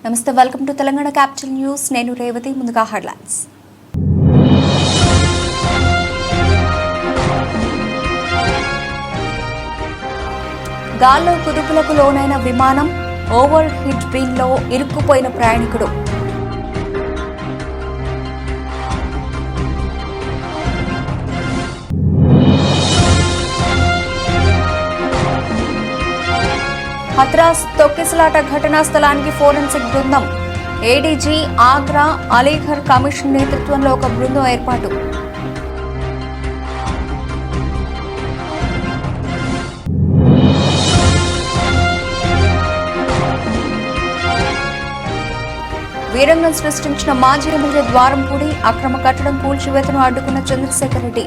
నమస్తే, welcome to Telangana capital news. నేను రేవతి. ముందుగా హెడ్లైన్స్. గాల్లో కుదుపులకు లోనైన విమానం, ఓవర్ హెడ్ బిన్లో ఇరుక్కుపోయిన ప్రయాణికుడు. హత్రాస్ తొక్కిసలాట ఘటనా స్థలానికి ఫోరెన్సిక్ బృందం. ఏడీజీ ఆగ్రా అలీఘర్ కమిషన్ నేతృత్వంలో ఒక బృందం ఏర్పాటు. వీరంగం సృష్టించిన మాజీ ఎమ్మెల్యే ద్వారంపూడి. అక్రమ కట్టడం కూల్చివేతను అడ్డుకున్న చంద్రశేఖర్ రెడ్డి.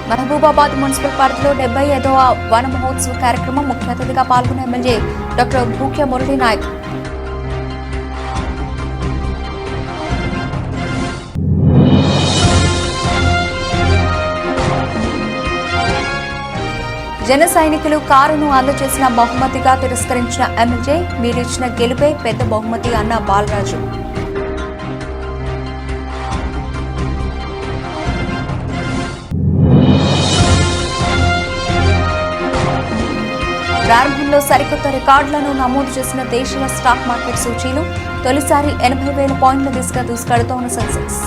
మహబూబాబాద్ మున్సిపల్ పార్కులో 75వ వన మహోత్సవ కార్యక్రమం. ముఖ్య అతిథిగా పాల్గొన్న ఎమ్మెల్యే డాక్టర్ భూక్య మురళీ నాయక్. జన సైనికులు కారును అందజేసిన బహుమతిగా తిరస్కరించిన ఎమ్మెల్యే. మీరిచ్చిన గెలుపే పెద్ద బహుమతి అన్న బాలరాజు. ప్రారంభంలో సరికొత్త రికార్డులను నమోదు చేసిన దేశీయ స్టాక్ మార్కెట్ సూచీలు. తొలిసారి 80,000 పాయింట్ల దిశగా దూసుకెడుతోన్న సెన్సెక్స్.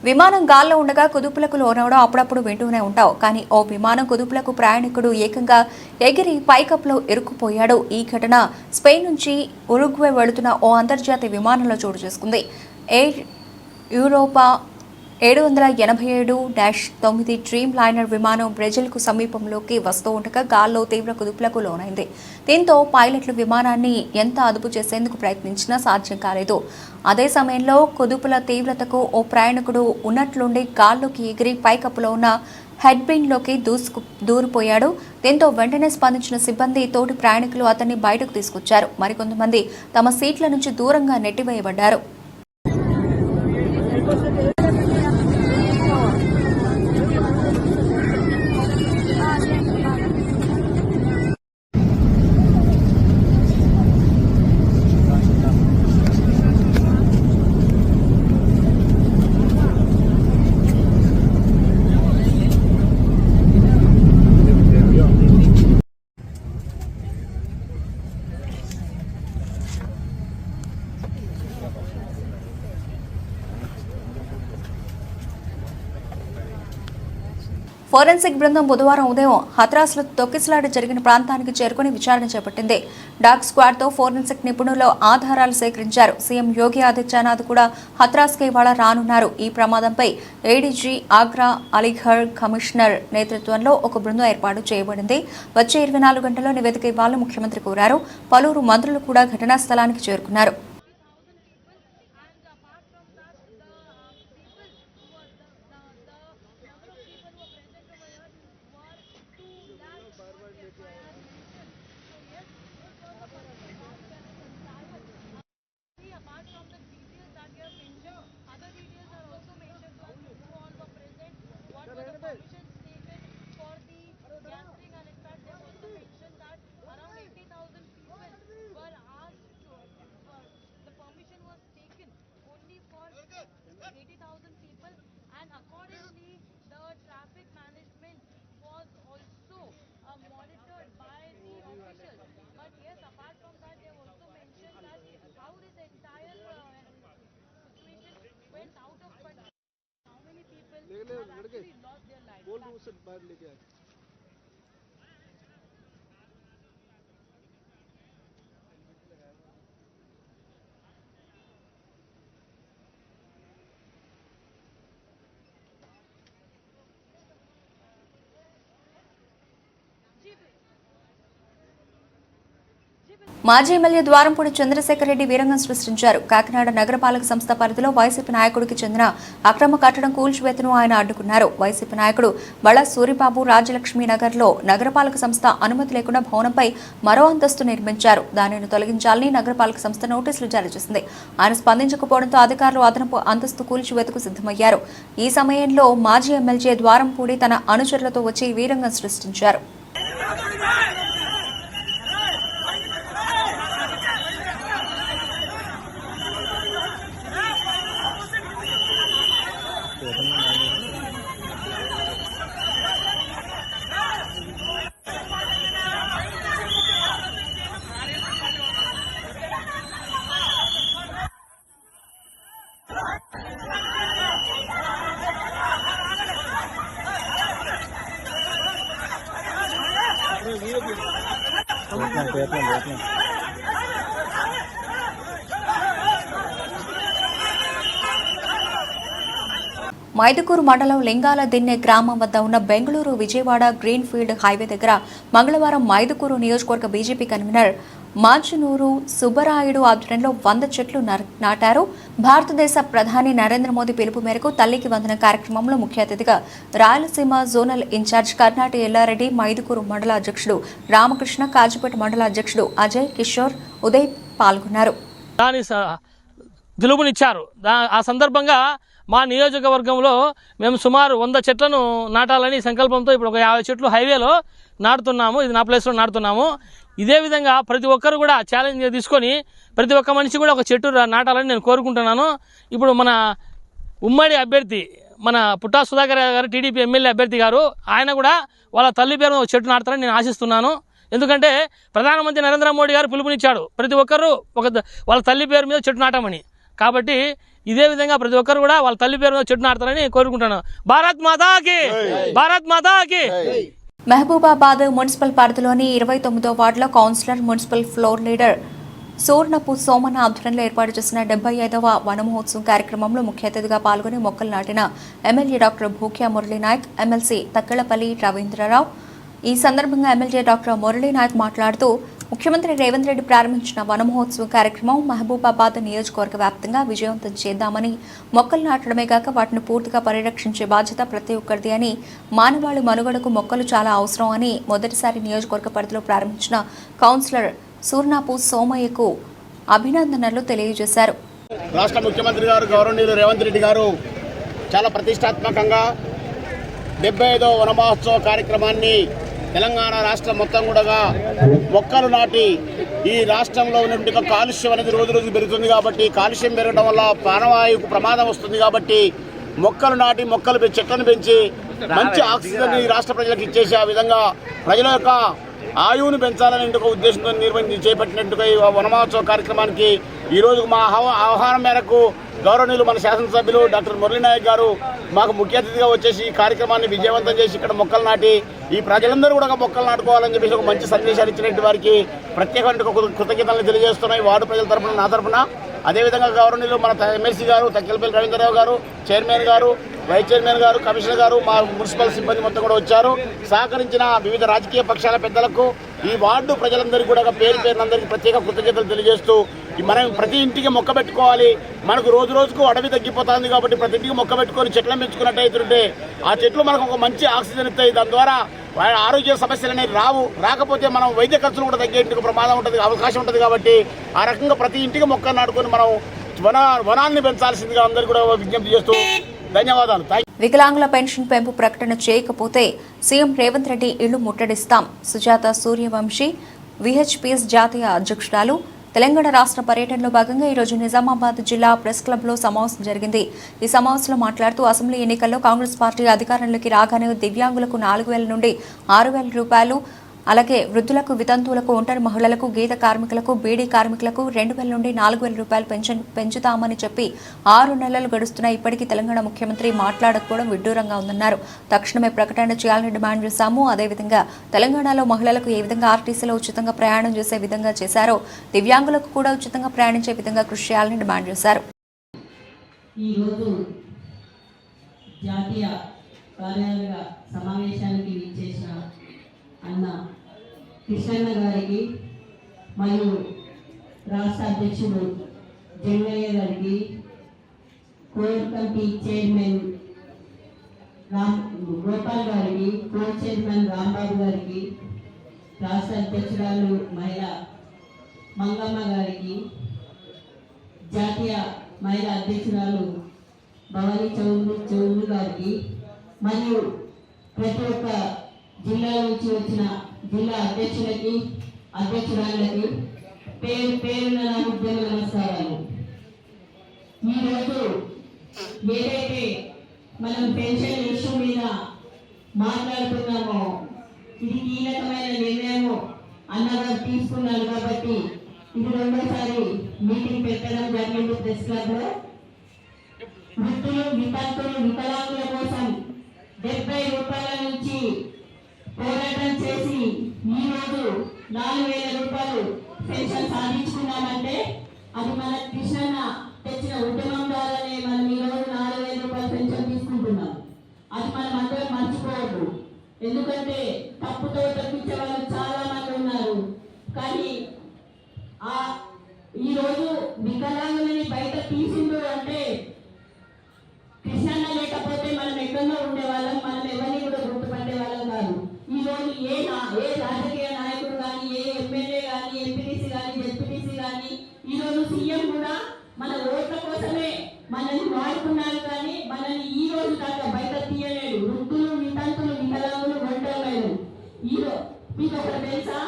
విమానం గాల్లో ఉండగా కుదుపులకు లోనవడం అప్పుడప్పుడు వింటూనే ఉంటావు. కానీ ఓ విమానం కుదుపులకు ప్రయాణికుడు ఏకంగా ఎగిరి పైకప్పులో ఇరుక్కుపోయాడు. ఈ ఘటన స్పెయిన్ నుంచి ఉరుగ్వే వెళుతున్న ఓ అంతర్జాతీయ విమానంలో చోటు చేసుకుంది. ఎయిర్ యూరోపా 787-9 డ్రీమ్ లైనర్ విమానం బ్రెజిల్కు సమీపంలోకి వస్తూ ఉండగా గాల్లో తీవ్ర కుదుపులకు లోనైంది. దీంతో పైలట్లు విమానాన్ని ఎంత అదుపు చేసేందుకు ప్రయత్నించినా సాధ్యం కాలేదు. అదే సమయంలో కుదుపుల తీవ్రతకు ఓ ప్రయాణికుడు ఉన్నట్లుండి గాల్లోకి ఎగిరి పైకప్పులో ఉన్న హెడ్ బిన్లోకి దూరిపోయాడు. దీంతో వెంటనే స్పందించిన సిబ్బంది, తోటి ప్రయాణికులు అతన్ని బయటకు తీసుకొచ్చారు. మరికొంతమంది తమ సీట్ల నుంచి దూరంగా నెట్టివేయబడ్డారు. ఫోరెన్సిక్ బృందం బుధవారం ఉదయం హత్రాస్లో తొక్కిసలాట జరిగిన ప్రాంతానికి చేరుకుని విచారణ చేపట్టింది. డాగ్ స్క్వాడ్తో ఫోరెన్సిక్ నిపుణులు ఆధారాలు సేకరించారు. సీఎం యోగి ఆదిత్యనాథ్ కూడా హత్రాస్కి ఇవాళ రానున్నారు. ఈ ప్రమాదంపై ఏడీజీ ఆగ్రా అలీఘర్ కమిషనర్ నేతృత్వంలో ఒక బృందం ఏర్పాటు చేయబడింది. వచ్చే 24 గంటల్లో నివేదిక ఇవ్వాలని ముఖ్యమంత్రి కోరారు. పలువురు మంత్రులు కూడా ఘటనా స్థలానికి చేరుకున్నారు. మాజీ ఎమ్మెల్యే ద్వారంపూడి చంద్రశేఖర్ రెడ్డి వీరంగం సృష్టించారు. కాకినాడ నగరపాలక సంస్థ పరిధిలో వైసీపీ నాయకుడికి చెందిన అక్రమ కట్టడం కూల్చివేతను ఆయన అడ్డుకున్నారు. వైసీపీ నాయకుడు బళ సూరిబాబు రాజలక్ష్మి నగర్లో నగరపాలక సంస్థ అనుమతి లేకుండా భవనంపై మరో అంతస్తు నిర్మించారు. దానిని తొలగించాలని నగరపాలక సంస్థ నోటీసులు జారీ చేసింది. ఆయన స్పందించకపోవడంతో అధికారులు అదనపు అంతస్తు కూల్చివేతకు సిద్ధమయ్యారు. ఈ సమయంలో మాజీ ఎమ్మెల్యే ద్వారంపూడి తన అనుచరులతో వచ్చి వీరంగం సృష్టించారు. మైదుకూరు మండలం లింగాల దిన్నె గ్రామం వద్ద ఉన్న Bengaluru Vijayawada green field highway దగ్గర మంగళవారం మైదుకూరు నియోజకవర్గ బీజేపీ కన్వీనర్ మాంచునూరు సుబ్బరాయుడు ఆధ్వర్యంలో 100 చెట్లు నాటారు. భారతదేశ ప్రధాని నరేంద్ర మోదీ పిలుపు మేరకు తల్లికి వందన కార్యక్రమంలో ముఖ్య అతిథిగా రాయలసీమ జోనల్ ఇన్ఛార్జ్ కర్నాటి ఎల్లారెడ్డి, మైదుకూరు మండల అధ్యక్షుడు రామకృష్ణ, కాజీపేట మండల అధ్యక్షుడు అజయ్, కిషోర్, ఉదయ్ పాల్గొన్నారు. ఆ సందర్భంగా మా నియోజకవర్గంలో మేము సుమారు 100 చెట్లను నాటాలని సంకల్పంతో ఇప్పుడు ఒక 50 చెట్లు హైవేలో నాటుతున్నాము. ఇది నా ప్లేస్లో నాటుతున్నాము. ఇదే విధంగా ప్రతి ఒక్కరు కూడా ఛాలెంజ్ తీసుకొని ప్రతి ఒక్క మనిషి కూడా ఒక చెట్టు నాటాలని నేను కోరుకుంటున్నాను. ఇప్పుడు మన ఉమ్మడి అభ్యర్థి మన పుట్టా సుధాకర్ గారు, టీడీపీ ఎమ్మెల్యే అభ్యర్థి గారు, ఆయన కూడా వాళ్ళ తల్లి పేరు ఒక చెట్టు నాటుతారని నేను ఆశిస్తున్నాను. ఎందుకంటే ప్రధానమంత్రి నరేంద్ర మోడీ గారు పిలుపునిచ్చాడు ప్రతి ఒక్కరు వాళ్ళ తల్లి పేరు మీద చెట్టు నాటమని. కాబట్టి ఇదే విధంగా ప్రతి ఒక్కరు కూడా వాళ్ళ తల్లి పేరు మీద చెట్టు నాటుతారని కోరుకుంటున్నాను. భారత్ మాతాకి, భారత్ మాతాకి. మహబూబాబాద్ మున్సిపల్ పరిధిలోని 29వ వార్డులో councillor, municipal floor leader Surnapu Somanna ఆధ్వర్యంలో ఏర్పాటు చేసిన 75వ వన మహోత్సవం కార్యక్రమంలో ముఖ్య అతిథిగా పాల్గొని మొక్కలు నాటిన MLA doctor Bhukya Murali Naik, MLC Takkellapalli Ravindra Rao. ఈ సందర్భంగా ఎమ్మెల్యే డాక్టర్ మురళీనాయక్ మాట్లాడుతూ ముఖ్యమంత్రి రేవంత్ రెడ్డి ప్రారంభించిన వన మహోత్సవం కార్యక్రమం మహబూబాబాద్ నియోజకవర్గ వ్యాప్తంగా విజయవంతం చేద్దామని, మొక్కలు నాటడమే కాక వాటిని పూర్తిగా పరిరక్షించే బాధ్యత ప్రతి ఒక్కరిది అని, మానవాళి మనుగడకు మొక్కలు చాలా అవసరం అని మొదటిసారి నియోజకవర్గ పరిధిలో ప్రారంభించిన కౌన్సిలర్ సూర్ణపు సోమయ్యకు అభినందనలు తెలియజేశారు. రాష్ట్ర ముఖ్యమంత్రి గారు గౌరవనీయులు రేవంత్ రెడ్డి గారు చాలా ప్రతిష్టాత్మకంగా 75వ వన మహోత్సవ కార్యక్రమాన్ని తెలంగాణ రాష్ట్రం మొత్తం కూడా మొక్కలు నాటి ఈ రాష్ట్రంలో ఉన్నటువంటి కాలుష్యం అనేది రోజు రోజు పెరుగుతుంది. కాబట్టి కాలుష్యం పెరగడం వల్ల ప్రాణవాయువుకు ప్రమాదం వస్తుంది. కాబట్టి మొక్కలు నాటి చెట్లను పెంచి మంచి ఆక్సిజన్ ఈ రాష్ట్ర ప్రజలకు ఇచ్చేసి ఆ విధంగా ప్రజల యొక్క ఆయువును పెంచాలనే ఒక ఉద్దేశంతో చేపట్టినట్టుగా ఈ వన మహోత్సవ కార్యక్రమానికి ఈరోజు మా ఆహ్వానం మేరకు గౌరవనీయులు మన శాసనసభ్యులు డాక్టర్ మురళీనాయక్ గారు మాకు ముఖ్య అతిథిగా వచ్చేసి ఈ కార్యక్రమాన్ని విజయవంతం చేసి ఇక్కడ మొక్కలు నాటి ఈ ప్రజలందరూ కూడా మొక్కలు నాటుకోవాలని చెప్పేసి ఒక మంచి సందేశాలు ఇచ్చినట్టు వారికి ప్రత్యేకమైన కృతజ్ఞతలు తెలియజేస్తున్నాయి వార్డు ప్రజల తరఫున, నా తరఫున. అదేవిధంగా గౌరవనీయులు మన ఎమ్మెల్సీ గారు తక్కెళ్లపల్లి రవీంద్రరావు గారు, చైర్మన్ గారు, వైస్ చైర్మన్ గారు, కమిషనర్ గారు, మా మున్సిపల్ సిబ్బంది మొత్తం కూడా వచ్చారు. సహకరించిన వివిధ రాజకీయ పక్షాల పెద్దలకు, ఈ వార్డు ప్రజలందరికీ కూడా పేరునందరికీ ప్రత్యేక కృతజ్ఞతలు తెలియజేస్తూ మనం ప్రతి ఇంటికి మొక్క పెట్టుకోవాలి. మనకు రోజు రోజుకు అడవి తగ్గిపోతుంది. కాబట్టి ప్రతి ఇంటికి మొక్క పెట్టుకొని చెట్లను పెంచుకున్నట్టయితుంటే ఆ చెట్లు మనకు ఒక మంచి ఆక్సిజన్ ఇస్తాయి. దాని ద్వారా ఆరోగ్య సమస్యలు అనేవి రాకపోతే మనం వైద్య ఖర్చులు కూడా తగ్గేందుకు ప్రమాదం ఉంటుంది, అవకాశం ఉంటుంది. కాబట్టి ఆ రకంగా ప్రతి ఇంటికి మొక్క నాటుకొని మనం వనాన్ని పెంచాల్సిందిగా అందరికీ కూడా విజ్ఞప్తి చేస్తూ ధన్యవాదాలు. వికలాంగుల పెన్షన్ పెంపు ప్రకటన చేయకపోతే సీఎం రేవంత్ రెడ్డి ఇళ్లు ముట్టడిస్తాం. సుజాత సూర్యవంశీ, విహెచ్పిఎస్ జాతీయ అధ్యక్షురాలు. తెలంగాణ రాష్ట్ర పర్యటనలో భాగంగా ఈరోజు నిజామాబాద్ జిల్లా ప్రెస్ క్లబ్లో సమావేశం జరిగింది. ఈ సమావేశంలో మాట్లాడుతూ అసెంబ్లీ ఎన్నికల్లో కాంగ్రెస్ పార్టీ అధికారంలోకి రాగానే దివ్యాంగులకు 4,000 నుండి 6,000 రూపాయలు, అలాగే వృద్ధులకు, వితంతువులకు, ఒంటరి మహిళలకు, గీత కార్మికులకు, బీడీ కార్మికులకు 2,000 నుండి 4,000 రూపాయలు పెంచుతామని చెప్పి 6 నెలలు గడుస్తున్నా ఇప్పటికీ తెలంగాణ ముఖ్యమంత్రి మాట్లాడకపోవడం విడ్డూరంగా ఉందన్నారు. తక్షణమే ప్రకటన చేయాలని డిమాండ్ చేశాము. అదేవిధంగా తెలంగాణలో మహిళలకు ఏ విధంగా ఆర్టీసీలో ఉచితంగా ప్రయాణం చేసే విధంగా చేశారో దివ్యాంగులకు కూడా ఉచితంగా ప్రయాణించే విధంగా కృషి చేయాలని డిమాండ్ చేశారు. జాతీయ కార్యాలయ సమావేశానికి విచ్చేసిన అన్న కృష్ణన్న గారికి, మరియు రాష్ట్ర అధ్యక్షుడు జంగయ్య గారికి, కోర్ కమిటీ చైర్మన్ గోపాల్ గారికి, కోర్ చైర్మన్ రాంబాబు గారికి, రాష్ట్ర అధ్యక్షురాలు మహిళా మంగమ్మ గారికి, జాతీయ మహిళా అధ్యక్షురాలు భవానీ చౌదరి గారికి, మరియు ప్రతి ఒక్క జిల్లా నుంచి వచ్చిన జిల్లా అధ్యక్షులకి, అధ్యక్షురాలకి పేరున నా ఉద్యమ నమస్కారాలు. ఈరోజు ఏదైతే మనం పెన్షన్ ఇష్యూ మీద మాట్లాడుతున్నామో ఇది కీలకమైన నిర్ణయం అన్నగారు తీసుకున్నారు కాబట్టి ఇది రెండోసారి మీటింగ్ పెట్టడం జరిగింది ప్రెస్ క్లబ్ లో. వృద్ధులు, వితంతులు, వికలాంగుల కోసం 70 రూపాయల నుంచి పోరాటం చేసి ఈరోజు 4,000 రూపాయలు పెన్షన్ సాధించుకున్నామంటే అది మన కృష్ణన్న తెచ్చిన ఉద్యమం ద్వారానే మనం ఈరోజు 4,000 రూపాయల పెన్షన్ తీసుకుంటున్నాం. అది మనం అందరం మర్చిపోవద్దు. ఎందుకంటే తప్పుతో తప్పించే వాళ్ళు చాలా మంది ఉన్నారు. కానీ ఈరోజు వికలాంగులని బయట తీసిండు అంటే కృష్ణన్న లేకపోతే మనం ఎక్కడో ఉండేవాళ్ళం, మనం ఎవరిని కూడా గుర్తుపట్టే వాళ్ళం కాదు. ఈరోజు ఏ రాజకీయ నాయకుడు కానీ, ఏ ఎమ్మెల్యే కానీ, ఎంపీటీసీ కానీ, జెడ్పీటీసీ కానీ, ఈరోజు సీఎం కూడా మన ఓట్ల కోసమే మనల్ని వాడుకున్నారు. కానీ మనల్ని ఈ రోజు దాకా బయట తీయలేడు. వృద్ధులు, వితంతులు, వికలాంగులు, ఒంటరిలు. మీకు ఒకటి తెలుసా,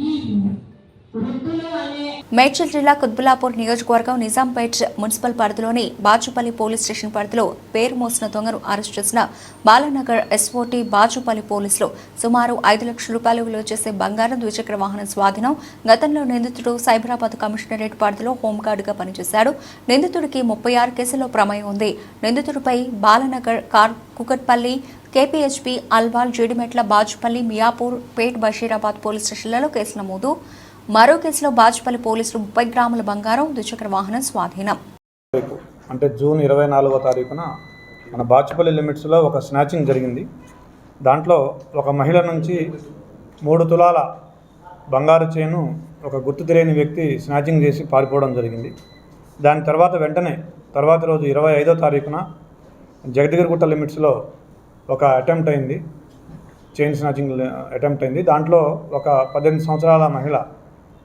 ఈ వృద్ధులు అనే మేడ్చల్ జిల్లా కుత్బుల్లాపూర్ నియోజకవర్గం నిజాంపేట్ మున్సిపల్ పరిధిలోని బాచుపల్లి పోలీస్ స్టేషన్ పరిధిలో పేరు మోసిన దొంగను అరెస్ట్ చేసిన బాలానగర్ ఎస్ఓటీ బాచుపల్లి పోలీసులు సుమారు 5 లక్షల రూపాయలు విలువ చేసే బంగారం, ద్విచక్ర వాహనం స్వాధీనం. గతంలో నిందితుడు సైబరాబాద్ కమిషనరేట్ పరిధిలో హోంగార్డుగా పనిచేశాడు. నిందితుడికి 36 కేసుల్లో ప్రమేయం ఉంది. నిందితుడిపై బాలానగర్, కుకట్పల్లి, కేపీహెచ్పీ, అల్వాల్, జీడిమెట్ల, బాచుపల్లి, మియాపూర్, పేట్, బషీరాబాద్ పోలీస్ స్టేషన్లలో కేసు నమోదు. మరో కేసులో బాచుపల్లి పోలీసులు 30 గ్రాముల బంగారం, ద్విచక్ర వాహనం స్వాధీనం. అంటే జూన్ 24వ తారీఖున మన బాచుపల్లి లిమిట్స్లో ఒక స్నాచింగ్ జరిగింది. దాంట్లో ఒక మహిళ నుంచి 3 తులాల బంగారు చైను ఒక గుర్తు తెలియని వ్యక్తి స్నాచింగ్ చేసి పారిపోవడం జరిగింది. దాని తర్వాత రోజు 25వ తారీఖున జగద్గిరిగుట్ట లిమిట్స్లో ఒక అటెంప్ట్ అయింది, చైన్ స్నాచింగ్ అటెంప్ట్ అయింది. దాంట్లో ఒక 18 సంవత్సరాల మహిళ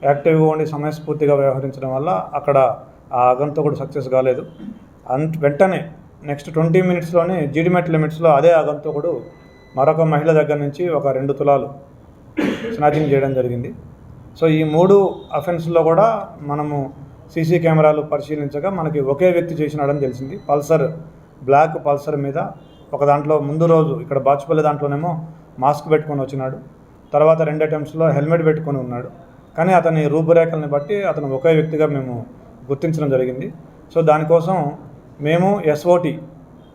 యాక్టివ్గా ఉండి సమయస్ఫూర్తిగా వ్యవహరించడం వల్ల అక్కడ ఆ ఆగంతకుడు సక్సెస్ కాలేదు. వెంటనే నెక్స్ట్ 20 మినిట్స్లోనే జీడిమెట్ లిమిట్స్లో అదే ఆగంతకుడు మరొక మహిళ దగ్గర నుంచి ఒక 2 తులాలు స్నాచింగ్ చేయడం జరిగింది. సో ఈ 3 అఫెన్స్లో కూడా మనము సీసీ కెమెరాలు పరిశీలించగా మనకి ఒకే వ్యక్తి చేసినాడని తెలిసింది. బ్లాక్ పల్సర్ మీద ఒక దాంట్లో ముందు రోజు ఇక్కడ బాచుపల్లి దాంట్లోనేమో మాస్క్ పెట్టుకొని వచ్చినాడు. తర్వాత 2 అటెంప్ట్స్లో హెల్మెట్ పెట్టుకొని ఉన్నాడు. కానీ అతని రూపురేఖల్ని బట్టి అతను ఒకే వ్యక్తిగా మేము గుర్తించడం జరిగింది. సో దానికోసం మేము ఎస్ఓటీ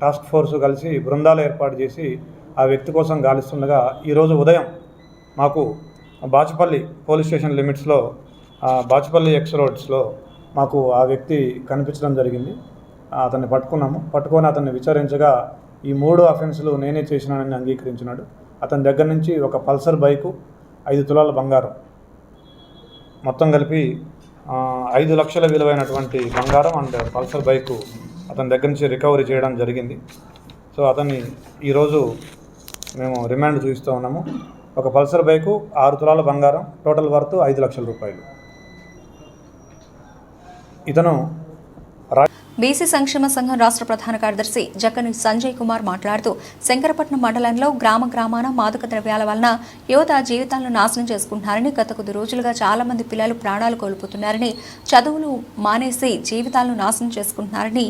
టాస్క్ ఫోర్స్ కలిసి బృందాలు ఏర్పాటు చేసి ఆ వ్యక్తి కోసం గాలిస్తుండగా ఈరోజు ఉదయం మాకు బాచుపల్లి పోలీస్ స్టేషన్ లిమిట్స్లో బాచుపల్లి ఎక్స్ రోడ్స్లో మాకు ఆ వ్యక్తి కనిపించడం జరిగింది. అతన్ని పట్టుకొని అతన్ని విచారించగా ఈ 3 అఫెన్స్లు నేనే చేసినానని అంగీకరించినాడు. అతని దగ్గర నుంచి ఒక పల్సర్ బైకు, 5 తులాల బంగారం, మొత్తం కలిపి 5 లక్షల విలువైనటువంటి బంగారం అండ్ పల్సర్ బైకు అతని దగ్గర నుంచి రికవరీ చేయడం జరిగింది. సో అతన్ని ఈరోజు మేము రిమాండ్ చూపిస్తూ ఉన్నాము. ఒక పల్సర్ బైకు, 6 తులాల బంగారం, టోటల్ వర్త్ 5 లక్షల రూపాయలు. ఇతను బీసీ సంక్షేమ సంఘం రాష్ట్ర ప్రధాన కార్యదర్శి జక్కని సంజయ్ కుమార్ మాట్లాడుతూ శంకరపట్నం మండలంలో గ్రామాన మాదక ద్రవ్యాల వలన యువత జీవితాలను నాశనం చేసుకుంటున్నారని, గత కొద్ది రోజులుగా చాలా మంది పిల్లలు ప్రాణాలు కోల్పోతున్నారని, చదువులు మానేసి జీవితాలను నాశనం చేసుకుంటున్నారని,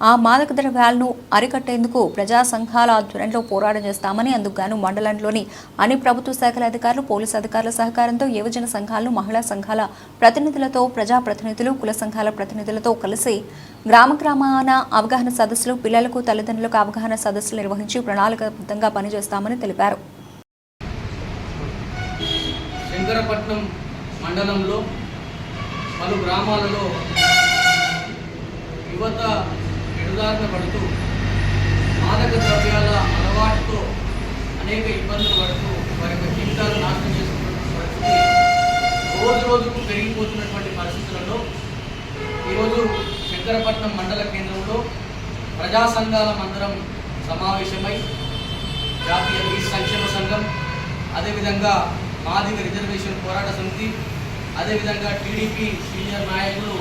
ఆ మాదక ద్రవ్యాలను అరికట్టేందుకు ప్రజా సంఘాల ఆధ్వర్యంలో పోరాటం చేస్తామని, అందుకుగాను మండలంలోని అన్ని ప్రభుత్వ శాఖల అధికారులు, పోలీసు అధికారుల సహకారంతో యువజన సంఘాలను, మహిళా సంఘాల ప్రతినిధులతో, ప్రజాప్రతినిధులు, కుల సంఘాల ప్రతినిధులతో కలిసి గ్రామాన అవగాహన సదస్సులు, పిల్లలకు, తల్లిదండ్రులకు అవగాహన సదస్సులు నిర్వహించి ప్రణాళికాబద్ధంగా పనిచేస్తామని తెలిపారు. శంకరపట్నం మండలంలో పలు గ్రామాలలో యువత నిర్ధారణ పడుతూ మాదక ద్రవ్యాల అలవాటుతో అనేక ఇబ్బందులు పడుతూ వారి యొక్క జీవితాలు నాశనం చేసుకున్న పరిస్థితి రోజు రోజుకు పెరిగిపోతున్నటువంటి పరిస్థితులలో ఈరోజు శంకరపట్నం మండల కేంద్రంలో ప్రజా సంఘాల మందరం సమావేశమై జాతీయ బీసీ సంక్షేమ సంఘం, అదేవిధంగా మాదిగ రిజర్వేషన్ పోరాట సమితి, అదేవిధంగా టీడీపీ సీనియర్ నాయకులు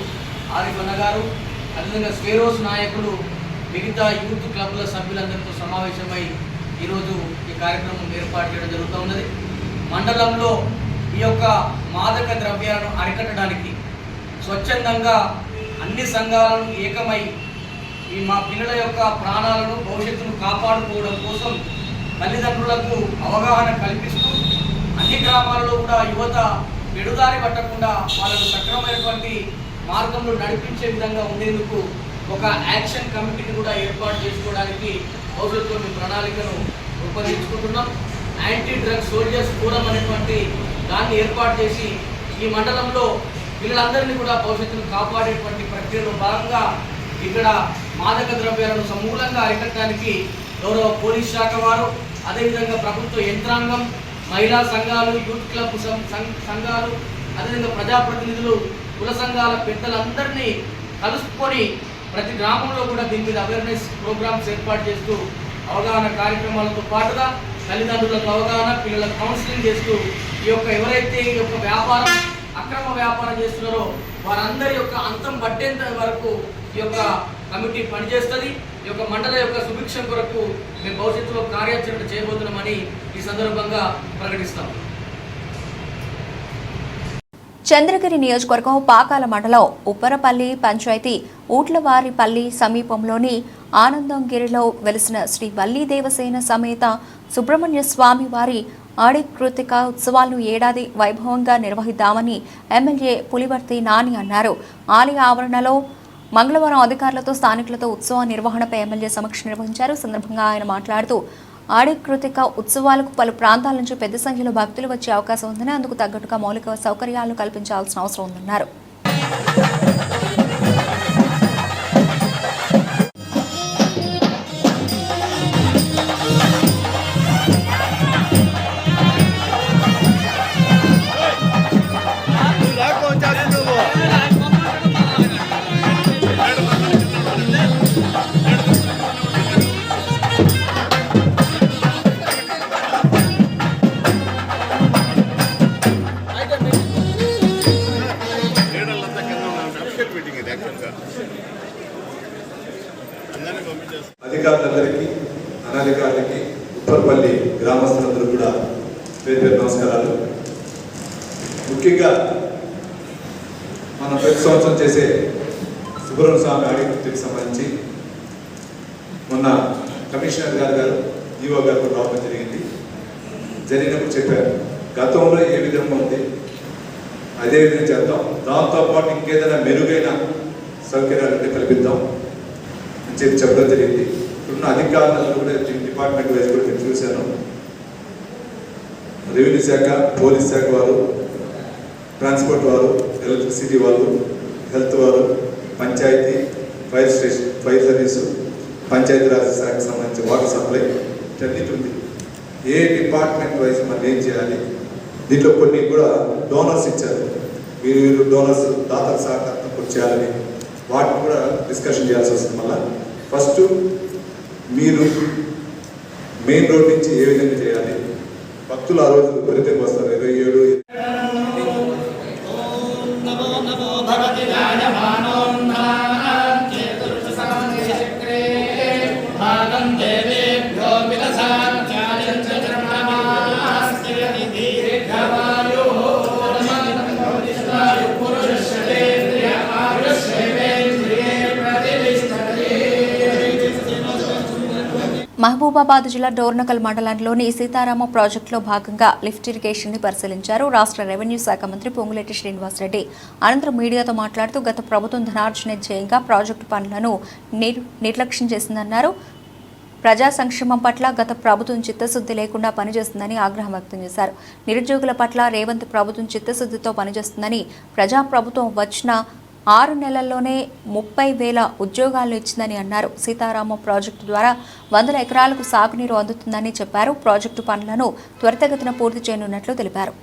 ఆరిఫ్ అన్న గారు, అదేవిధంగా స్వేరోస్ నాయకులు, మిగతా యూత్ క్లబ్ల సభ్యులందరితో సమావేశమై ఈరోజు ఈ కార్యక్రమం ఏర్పాటు చేయడం జరుగుతూ ఉన్నది. మండలంలో ఈ యొక్క మాదక ద్రవ్యాలను అరికట్టడానికి స్వచ్ఛందంగా అన్ని సంఘాలను ఏకమై ఈ మా పిల్లల యొక్క ప్రాణాలను భవిష్యత్తును కాపాడుకోవడం కోసం తల్లిదండ్రులకు అవగాహన కల్పిస్తూ అన్ని గ్రామాలలో కూడా యువత పెడుదారి పట్టకుండా వాళ్ళకు సక్రమమైనటువంటి మార్గంలో నడిపించే విధంగా ఉండేందుకు ఒక యాక్షన్ కమిటీని కూడా ఏర్పాటు చేసుకోవడానికి భవిష్యత్తులో మీ ప్రణాళికను రూపొందించుకుంటున్నాం. యాంటీ డ్రగ్స్ సోల్జర్స్ ఫోరం అనేటువంటి దాన్ని ఏర్పాటు చేసి ఈ మండలంలో పిల్లలందరినీ కూడా భవిష్యత్తును కాపాడేటువంటి ప్రక్రియలో భాగంగా ఇక్కడ మాదక ద్రవ్యాలను సమూలంగా అరికట్టడానికి గౌరవ పోలీస్ శాఖ వారు, అదేవిధంగా ప్రభుత్వ యంత్రాంగం, మహిళా సంఘాలు, యూత్ క్లబ్ సంఘాలు, అదేవిధంగా ప్రజాప్రతినిధులు, కుల సంఘాల పెద్దలందరినీ కలుసుకొని ప్రతి గ్రామంలో కూడా దీని మీద అవేర్నెస్ ప్రోగ్రామ్స్ ఏర్పాటు చేస్తూ అవగాహన కార్యక్రమాలతో పాటుగా తల్లిదండ్రులకు అవగాహన, పిల్లలకు కౌన్సిలింగ్ చేస్తూ ఈ యొక్క ఎవరైతే ఈ యొక్క వ్యాపారం అక్రమ వ్యాపారం చేస్తున్నారో వారందరి యొక్క అంతం పట్టేంత వరకు ఈ యొక్క కమిటీ పనిచేస్తుంది. ఈ యొక్క మండల యొక్క సుభిక్షం కొరకు మేము భవిష్యత్తులో కార్యాచరణ చేయబోతున్నామని ఈ సందర్భంగా ప్రకటిస్తాం. చంద్రగిరి నియోజకవర్గం పాకాల మండలం ఉప్పరపల్లి పంచాయతీ ఊట్లవారిపల్లి సమీపంలోని ఆనందంగిరిలో వెలిసిన శ్రీ వల్లీ దేవసేన సమేత సుబ్రహ్మణ్య స్వామి వారి ఆడికృతిక ఉత్సవాలను ఏడాది వైభవంగా నిర్వహిద్దామని ఎమ్మెల్యే పులివర్తి నాని అన్నారు. ఆలయ ఆవరణలో మంగళవారం అధికారులతో స్థానికులతో ఉత్సవ నిర్వహణపై ఎమ్మెల్యే సమీక్ష నిర్వహించారు. సందర్భంగా ఆయన మాట్లాడుతూ ఆడికృతిక ఉత్సవాలకు పలు ప్రాంతాల నుంచి పెద్ద సంఖ్యలో భక్తులు వచ్చే అవకాశం ఉందని, అందుకు తగ్గట్టుగా మౌలిక సౌకర్యాలను కల్పించాల్సిన అవసరం ఉందన్నారు. అధికారులందరికీ, అనధికారులకి, ఉప్పరపల్లి గ్రామస్తులందరూ కూడా పేరు పేరు నమస్కారాలు. ముఖ్యంగా మనం ప్రతి సంవత్సరం చేసే సుబ్రహ్మణ్య స్వామి ఆడికి సంబంధించి మొన్న కమిషనర్ గారు ఈఓ గారు రావడం జరిగినప్పుడు చెప్పారు, గతంలో ఏ విధంగా ఉంది అదే విధంగా చేద్దాం, దాంతోపాటు ఇంకేదైనా మెరుగైన సౌకర్యాలు కల్పిద్దాం అని చెప్పడం జరిగింది. ఇప్పుడున్న అధికారులను కూడా డిపార్ట్మెంట్ వైజ్ కూడా నేను చూశాను. రెవెన్యూ శాఖ, పోలీస్ శాఖ వారు, ట్రాన్స్పోర్ట్ వారు, ఎలక్ట్రిసిటీ వాళ్ళు, హెల్త్ వారు, panchayat, fire station, fire service, Panchayati Raj శాఖకు సంబంధించి వాటర్ సప్లై అన్నిటి ఉంది. ఏ డిపార్ట్మెంట్ వైజ్ మనం ఏం చేయాలి, దీంట్లో కొన్ని కూడా డోనర్స్ ఇచ్చారు, మీరు డోనర్స్ దాతల సహకారంతో చేయాలని వాటిని కూడా డిస్కషన్ చేయాల్సి వస్తుంది. మళ్ళీ ఫస్ట్ మీరు మెయిన్ రోడ్ నుంచి ఏ విధంగా చేయాలి, భక్తులు ఆ రోజు పరిధికి వస్తారు 27 మహబూబాబాద్ జిల్లా డోర్నకల్ మండలంలోని సీతారామ ప్రాజెక్టులో భాగంగా లిఫ్ట్ ఇరిగేషన్ ని పరిశీలించారు. రాష్ట్ర రెవెన్యూ శాఖ మంత్రి పొంగులేటి శ్రీనివాసరెడ్డి అనంతరం మీడియాతో మాట్లాడుతూ గత ప్రభుత్వం ధనార్జన ధ్యేయంగా ప్రాజెక్టు పనులను నిర్లక్ష్యం చేసిందన్నారు. ప్రజా సంక్షేమం పట్ల గత ప్రభుత్వం చిత్తశుద్ధి లేకుండా పనిచేస్తుందని ఆగ్రహం వ్యక్తం చేశారు. నిరుద్యోగుల పట్ల రేవంత్ ప్రభుత్వం చిత్తశుద్ధితో పనిచేస్తుందని, ప్రజా ప్రభుత్వం వచ్చిన 6 నెలల్లోనే 30,000 ఉద్యోగాలను ఇచ్చిందని అన్నారు. సీతారామ ప్రాజెక్టు ద్వారా 100 ఎకరాలకు సాగునీరు అందుతుందని చెప్పారు. ప్రాజెక్టు పనులను త్వరితగతిన పూర్తి చేయనున్నట్లు తెలిపారు.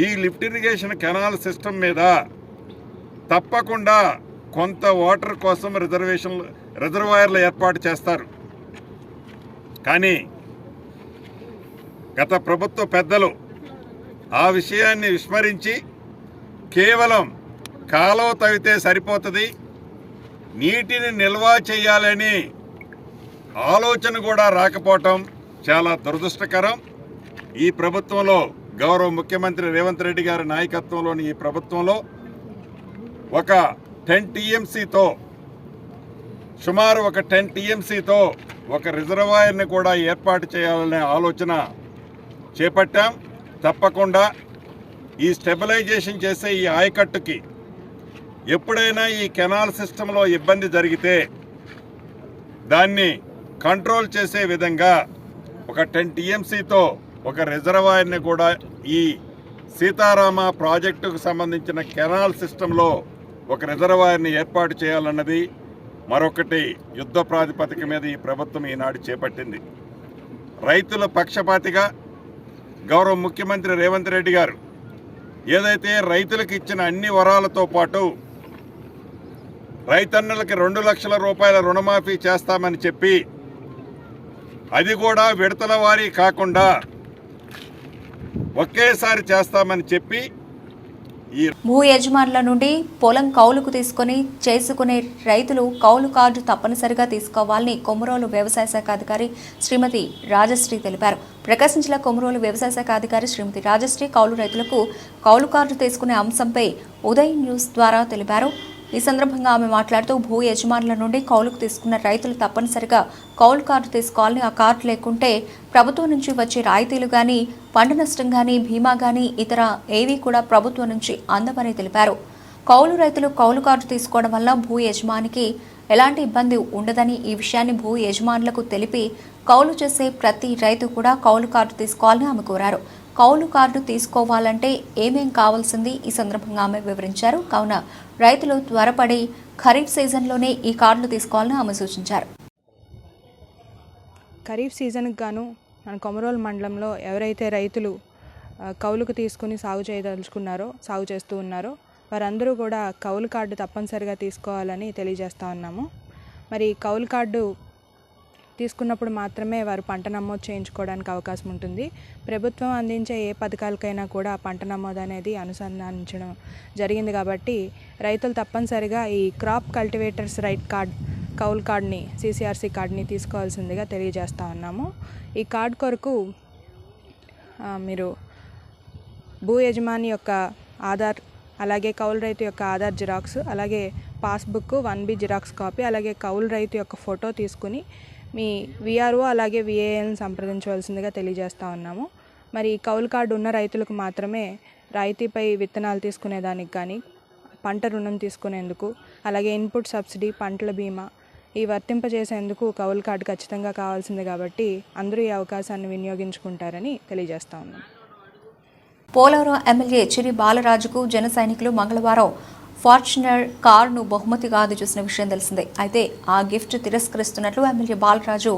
ఈ లిఫ్ట్ ఇరిగేషన్ కెనాల్ సిస్టమ్ మీద తప్పకుండా కొంత వాటర్ కోసం రిజర్వాయర్లు ఏర్పాటు చేస్తారు. కానీ గత ప్రభుత్వ పెద్దలు ఆ విషయాన్ని విస్మరించి కేవలం కాలువ తవ్వితే సరిపోతుంది, నీటిని నిల్వ చేయాలని ఆలోచన కూడా రాకపోవటం చాలా దురదృష్టకరం. ఈ ప్రభుత్వంలో గౌరవ ముఖ్యమంత్రి రేవంత్ రెడ్డి గారి నాయకత్వంలోని ఈ ప్రభుత్వంలో ఒక 10 TMCతో సుమారు ఒక 10 TMCతో ఒక రిజర్వాయర్ని కూడా ఏర్పాటు చేయాలనే ఆలోచన చేపట్టాం. తప్పకుండా ఈ స్టెబిలైజేషన్ చేసే ఈ ఆయకట్టుకి ఎప్పుడైనా ఈ కెనాల్ సిస్టంలో ఇబ్బంది జరిగితే దాన్ని కంట్రోల్ చేసే విధంగా ఒక 10 TMCతో ఒక రిజర్వాయర్ని కూడా ఈ సీతారామ ప్రాజెక్టుకు సంబంధించిన కెనాల్ సిస్టంలో ఒక రిజర్వాయర్ని ఏర్పాటు చేయాలన్నది మరొకటి యుద్ధ ప్రాతిపదిక మీద ఈ ప్రభుత్వం ఈనాడు చేపట్టింది. రైతుల పక్షపాతిగా గౌరవ ముఖ్యమంత్రి రేవంత్ రెడ్డి గారు ఏదైతే రైతులకు ఇచ్చిన అన్ని వరాలతో పాటు రైతన్నలకి 2 లక్షల రూపాయల రుణమాఫీ చేస్తామని చెప్పి అది కూడా విడతల వారీ కాకుండా ఒకేసారి చేస్తామని చెప్పి భూ యజమానుల నుండి పొలం కౌలుకు తీసుకుని చేసుకునే రైతులు కౌలు కార్డు తప్పనిసరిగా తీసుకోవాలని కొమరోలు వ్యవసాయ శాఖ అధికారి శ్రీమతి రాజశ్రీ తెలిపారు. ప్రకాశం జిల్లా కొమరోలు వ్యవసాయ శాఖ అధికారి శ్రీమతి రాజశ్రీ కౌలు రైతులకు కౌలు కార్డు తీసుకునే అంశంపై ఉదయ్ న్యూస్ ద్వారా తెలిపారు. ఈ సందర్భంగా ఆమె మాట్లాడుతూ భూ యజమానుల నుండి కౌలుకు తీసుకున్న రైతులు తప్పనిసరిగా కౌలు కార్డు తీసుకోవాలని, ఆ కార్డు లేకుంటే ప్రభుత్వం నుంచి వచ్చే రాయితీలు కానీ, పంట నష్టం కానీ, బీమా కానీ ఇతర ఏవీ కూడా ప్రభుత్వం నుంచి అందవని తెలిపారు. కౌలు రైతులు కౌలు కార్డు తీసుకోవడం వల్ల భూ యజమానికి ఎలాంటి ఇబ్బంది ఉండదని, ఈ విషయాన్ని భూ యజమానులకు తెలిపి కౌలు చేసే ప్రతి రైతు కూడా కౌలు కార్డు తీసుకోవాలని ఆమె కోరారు. కౌలు కార్డు తీసుకోవాలంటే ఏమేం కావాల్సింది ఈ సందర్భంగా ఆమె వివరించారు. కావున రైతులు త్వరపడి ఖరీఫ్ సీజన్లోనే ఈ కార్డులు తీసుకోవాలని ఆమె సూచించారు. ఖరీఫ్ సీజన్కి గాను మన కొమరోలు మండలంలో ఎవరైతే రైతులు కౌలుకు తీసుకుని సాగు చేస్తూ ఉన్నారో వారందరూ కూడా కౌలు కార్డు తప్పనిసరిగా తీసుకోవాలని తెలియజేస్తూ ఉన్నాము. మరి కౌలు కార్డు తీసుకున్నప్పుడు మాత్రమే వారు పంట నమోదు చేయించుకోవడానికి అవకాశం ఉంటుంది. ప్రభుత్వం అందించే ఏ పథకాలకైనా కూడా పంట నమోదు అనేది అనుసంధానించడం జరిగింది కాబట్టి రైతులు తప్పనిసరిగా ఈ క్రాప్ కల్టివేటర్స్ రైట్ కార్డ్ కౌలు కార్డ్ని CCRC కార్డ్ని తీసుకోవాల్సిందిగా తెలియజేస్తూ ఉన్నాము. ఈ కార్డ్ కొరకు మీరు భూ యజమాని యొక్క ఆధార్, అలాగే కౌలు రైతు యొక్క ఆధార్ జిరాక్స్, అలాగే పాస్బుక్ 1B జిరాక్స్ కాపీ, అలాగే కౌలు రైతు యొక్క ఫోటో తీసుకుని మీ VRO అలాగే VAN సంప్రదించవలసిందిగా తెలియజేస్తూ ఉన్నాము. మరి కౌలు కార్డు ఉన్న రైతులకు మాత్రమే రాయితీపై విత్తనాలు తీసుకునేదానికి కానీ, పంట రుణం తీసుకునేందుకు, అలాగే ఇన్పుట్ సబ్సిడీ, పంటల బీమా ఈ వర్తింపజేసేందుకు కౌలు కార్డు ఖచ్చితంగా కావాల్సింది కాబట్టి అందరూ ఈ అవకాశాన్ని వినియోగించుకుంటారని తెలియజేస్తా ఉన్నాం. పోలవరం ఎమ్మెల్యే చిరి బాలరాజుకు జన సైనికులు మంగళవారం ఫార్చునర్ కారును బహుమతిగా అందజేసిన విషయం తెలిసిందే. అయితే ఆ గిఫ్ట్ తిరస్కరిస్తున్నట్లు ఎమ్మెల్యే బాలరాజు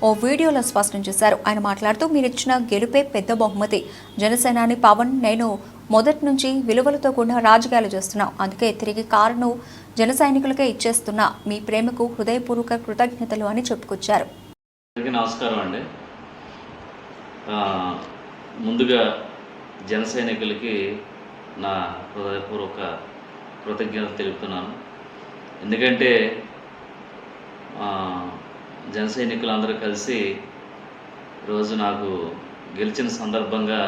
ఓ వీడియోలో స్పష్టం చేశారు. ఆయన మాట్లాడుతూ, మీరిచ్చిన గెలుపే పెద్ద బహుమతి. జనసేనాని పవన్, నేను మొదటి నుంచి విలువలతో కూడిన రాజకీయాలు చేస్తున్నాం. అందుకే తిరిగి కారును జన సైనికులకే ఇచ్చేస్తున్నా. మీ ప్రేమకు హృదయపూర్వక కృతజ్ఞతలు అని చెప్పుకొచ్చారు. నమస్కారం అండి. ముందుగా జన సైనికులకి నా హృదయపూర్వక కృతజ్ఞతలు తెలుపుతున్నాను. ఎందుకంటే జన సైనికులందరూ కలిసి రోజు నాకు గెలిచిన సందర్భంగా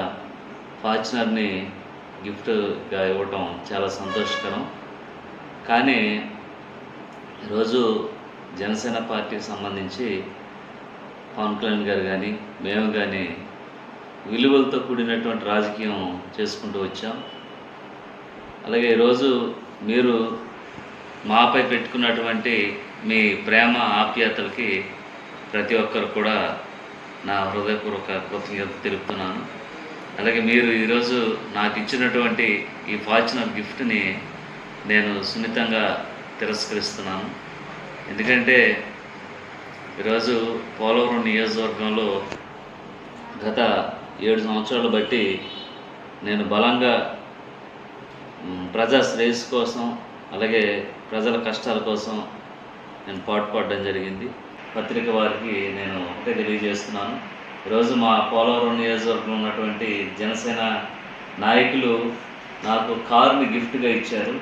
ఫార్చునర్ని గిఫ్ట్గా ఇవ్వటం చాలా సంతోషకరం. కానీ ఈరోజు జనసేన పార్టీకి సంబంధించి పవన్ కళ్యాణ్ గారు కానీ మేము కానీ విలువలతో కూడినటువంటి రాజకీయం చేసుకుంటూ వచ్చాం. అలాగే ఈరోజు మీరు మాపై పెట్టుకున్నటువంటి మీ ప్రేమ ఆప్యాయతలకి ప్రతి ఒక్కరు కూడా నా హృదయపూర్వక కృతజ్ఞత తెలుపుతున్నాను. అలాగే మీరు ఈరోజు నాకు ఇచ్చినటువంటి ఈ ఫార్చునర్ గిఫ్ట్ని నేను సున్నితంగా తిరస్కరిస్తున్నాను. ఎందుకంటే ఈరోజు పోలవరం నియోజకవర్గంలో గత 7 సంవత్సరాలు బట్టి నేను బలంగా ప్రజా శ్రేయస్సు కోసం అలాగే ప్రజల కష్టాల కోసం నేను పాటుపడడం జరిగింది. పత్రిక వారికి నేను ఒకటే తెలియజేస్తున్నాను, ఈరోజు మా పోలవరం నియోజకవర్గంలో ఉన్నటువంటి జనసేన నాయకులు నాకు కారుని గిఫ్ట్గా ఇచ్చారు.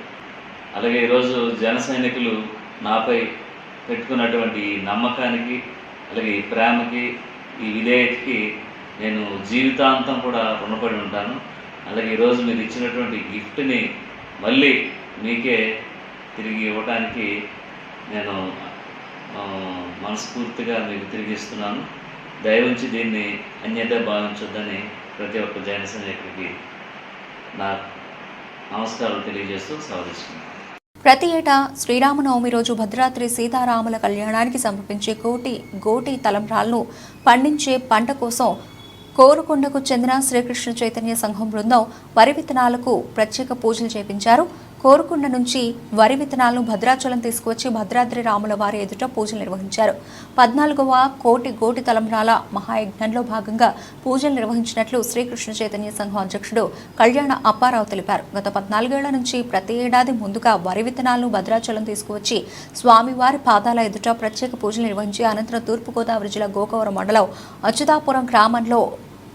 అలాగే ఈరోజు జన సైనికులు నాపై పెట్టుకున్నటువంటి ఈ నమ్మకానికి అలాగే ఈ ప్రేమకి ఈ విధేయతకి నేను జీవితాంతం కూడా రుణపడి ఉంటాను. అలాగే ఈరోజు మీరు ఇచ్చినటువంటి గిఫ్ట్ని మళ్ళీ మీకే తిరిగి ఇవ్వడానికి నేను మనస్ఫూర్తిగా మీకు తిరిగి ఇస్తున్నాను. దయవుంచి దీన్ని అన్యత భావించొద్దని ప్రతి ఒక్క జన సైనికుడికి నా నమస్కారాలు తెలియజేస్తూ సెలవుస్తున్నాను. ప్రతి ఏటా శ్రీరామనవమి రోజు భద్రాద్రి సీతారాముల కళ్యాణానికి సమర్పించే గోటి తలంబ్రాలను పండించే పంట కోసం కోరుకొండకు చెందిన శ్రీకృష్ణ చైతన్య సంఘం బృందం వరి విత్తనాలకు ప్రత్యేక పూజలు చేపించారు. కోరుకొండ నుంచి వరి విత్తనాలను భద్రాచలం తీసుకువచ్చి భద్రాద్రి రాముల వారి ఎదుట పూజలు నిర్వహించారు. 14వ గోటి తలంబ్రాల మహాయజ్ఞంలో భాగంగా పూజలు నిర్వహించినట్లు శ్రీకృష్ణ చైతన్య సంఘం అధ్యక్షుడు కళ్యాణ అప్పారావు తెలిపారు. గత 14 ఏళ్ల నుంచి ప్రతి ఏడాది ముందుగా వరి విత్తనాలను భద్రాచలం తీసుకువచ్చి స్వామివారి పాదాల ఎదుట ప్రత్యేక పూజలు నిర్వహించి అనంతరం తూర్పుగోదావరి జిల్లా గోకవరం మండలం అచ్యుతాపురం గ్రామంలో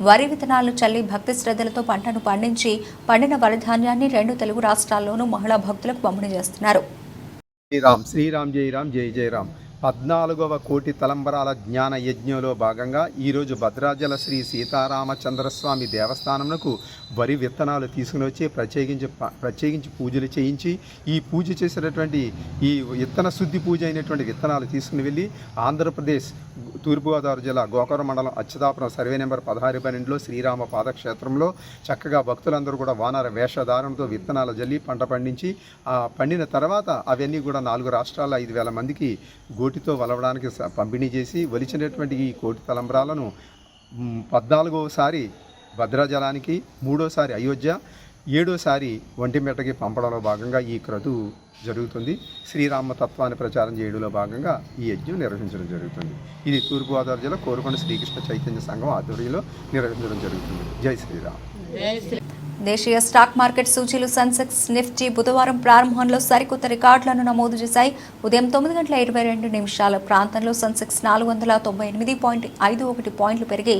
వరి విత్తనాలను చల్లి భక్తి శ్రద్ధలతో పంటను పండించి పండిన వరిధాన్యాన్ని 2 తెలుగు రాష్ట్రాల్లోనూ మహిళా భక్తులకు పంపిణీ చేస్తున్నారు. శ్రీరామ్ జై రామ్ జై జై రామ్. 14వ కోటి తలంబరాల జ్ఞాన యజ్ఞంలో భాగంగా ఈరోజు భద్రాచల శ్రీ సీతారామచంద్రస్వామి దేవస్థానంకు వరి విత్తనాలు తీసుకుని వచ్చి ప్రత్యేకించి పూజలు చేయించి ఈ పూజ చేసినటువంటి ఈ విత్తన శుద్ధి పూజ అయినటువంటి విత్తనాలు తీసుకుని వెళ్ళి ఆంధ్రప్రదేశ్ తూర్పుగోదావరి జిల్లా గోకవరం మండలం అచ్యుతాపురం సర్వే నెంబర్ 16/12లో శ్రీరామ పాదక్షేత్రంలో చక్కగా భక్తులందరూ కూడా వానర వేషధారణతో విత్తనాలు జల్లి పంట పండించి పండిన తర్వాత అవన్నీ కూడా 4 రాష్ట్రాల 5,000 మందికి గోటితో వలవడానికి పంపిణీ చేసి వలిచినటువంటి ఈ కోటి తలంబ్రాలను 14వసారి భద్రాచలానికి, 3వసారి అయోధ్య, 7వసారి ఒంటిమిట్టకి పంపడంలో భాగంగా ఈ క్రతువు జరుగుతుంది. శ్రీరామ తత్వాన్ని ప్రచారం చేయడంలో భాగంగా ఈ యజ్ఞం నిర్వహించడం జరుగుతుంది. ఇది తూర్పుగోదావరి జిల్లా కోరుకొండ శ్రీకృష్ణ చైతన్య సంఘం ఆధ్వర్యంలో నిర్వహించడం జరుగుతుంది. జై శ్రీరామ్. దేశీయ స్టాక్ మార్కెట్ సూచీలు సెన్సెక్స్, నిఫ్టీ బుధవారం ప్రారంభంలో సరికొత్త రికార్డులను నమోదు చేశాయి. ఉదయం 9:22 ప్రాంతంలో సెన్సెక్స్ 498.51 పాయింట్లు పెరిగి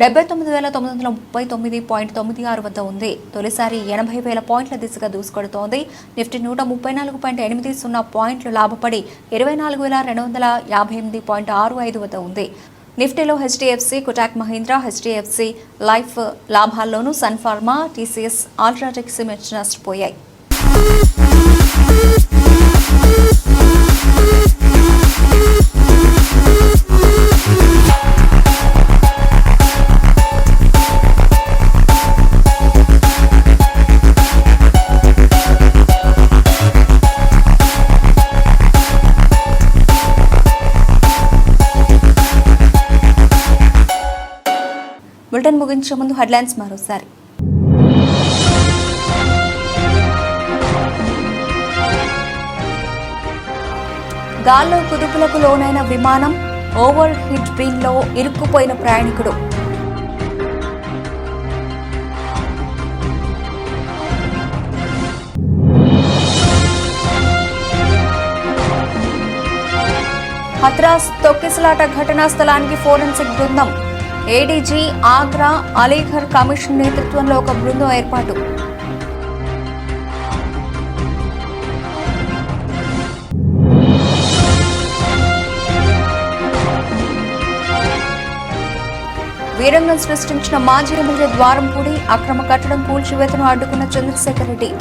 79,939.96 వద్ద ఉంది. తొలిసారి 80,000 పాయింట్ల దిశగా దూసుకొడుతోంది. నిఫ్టీ 134.80 పాయింట్లు లాభపడి 24,258.65 వద్ద ఉంది. నిఫ్టీలో HDFC, Kotak Mahindra, HDFC life లాభాల్లోనూ sun pharma, TCS, UltraTech cements నష్టపోయాయి. బులెటిన్ ముగించే ముందు హెడ్లైన్స్ మరోసారి. గాల్లో కుదుపులకు లోనైన విమానం, ఓవర్ హీట్ బిన్లో ఇరుక్కుపోయిన ప్రయాణికుడు. హత్రాస్ తొక్కిసలాట ఘటనా స్థలానికి ఫోరెన్సిక్ బృందం. ఏడీజీ ఆగ్రా అలీఘర్ కమిషన్ నేతృత్వంలో ఒక బృందం ఏర్పాటు. వీరంగం సృష్టించిన మాజీ ఎమ్మెల్యే ద్వారంపూడి, అక్రమ కట్టడం కూల్చివేతను అడ్డుకున్న చంద్రశేఖర్ రెడ్డి.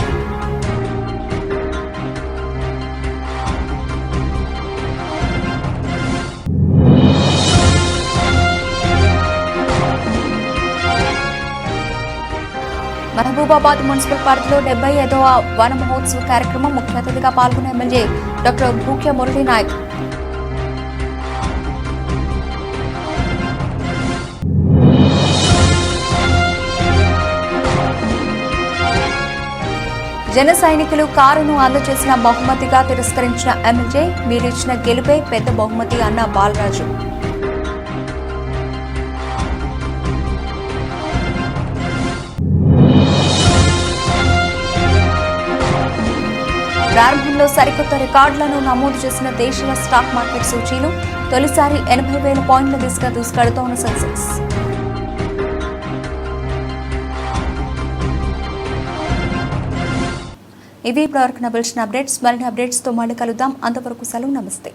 మహబూబాబాద్ మున్సిపల్ పార్కులో 75వ వన మహోత్సవ కార్యక్రమం. ముఖ్య అతిథిగా పాల్గొన్న ఎమ్మెల్యే డాక్టర్ భూక్య మురళీ నాయక్. జన సైనికులు కారును అందజేసిన బహుమతిగా తిరస్కరించిన ఎమ్మెల్యే, మీరిచ్చిన గెలుపే పెద్ద బహుమతి అన్న బాలరాజు. ప్రారంభంలో సరికొత్త రికార్డులను నమోదు చేసిన దేశీయ స్టాక్ మార్కెట్ సూచీలు తొలిసారి 80,000 పాయింట్ల దిశగా దూసుకెడుతోన్న సెన్సెక్స్. ఇవి ఇప్పటివరకు నా పిలిచిన అప్డేట్స్. మరిన్ని అప్డేట్స్తో మళ్ళీ కలుద్దాం. అంతవరకు సెలవు. నమస్తే.